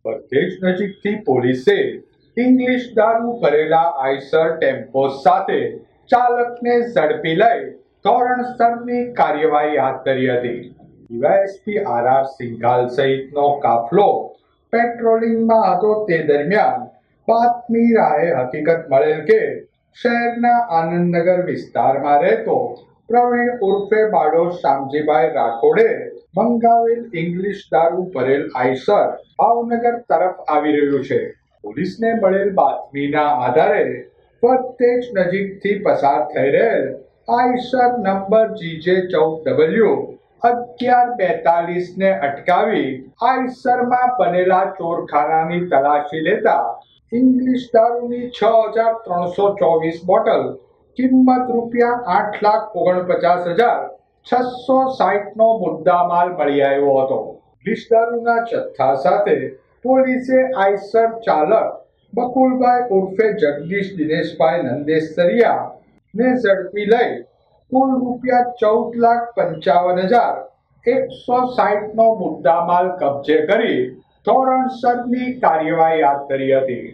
બધે જ નજીકથી પોલીસે ઇંગ્લિશ દારૂ ભરેલા આઈસર ટેમ્પો સાથે ચાલકને ઝડપી લઈ ધોરણસરની કાર્યવાહી હાથ ધરી હતી. ડીવાયએસપી આર સિંઘાલ સહિતનો કાફલો પેટ્રોલિંગમાં હતો તે દરમિયાન બાતમી રાહે હકીકત મળેલ કે શહેરના આનંદનગર વિસ્તારમાં રહેતો પ્રવીણ ઉર્ફે બાળો શામજીભાઈ રાઠોડે મંગાવેલ ઇંગ્લિશ દારૂ ભરેલ આઈસર ભાવનગર તરફ આવી રહ્યું છે. પોલીસને મળેલ બાતમીના આધારે વતેજ નજીકથી પસાર થઈ રહેલ આઈસર નંબર GJ14W1142 ને અટકાવી આઈસરમાં બનેલા ચોરખાનાની તલાશી લેતા ઇંગ્લિશ દારૂની 6324 બોટલ કિંમત ₹8,49,660 નો મુદ્દામાલ મળી આવ્યો હતો. ઇંગ્લિશ દારૂના જથ્થા સાથે પોલીસે આઈસર ચાલક બકુલભાઈ ઉર્ફે જગદીશ દિનેશભાઈ નંદેસરિયા ને ઝડપી લઈ કુલ ₹14,55,160 નો મુદ્દામાલ કબજે કરી ધોરણસરની કાર્યવાહી હાથ ધરી હતી.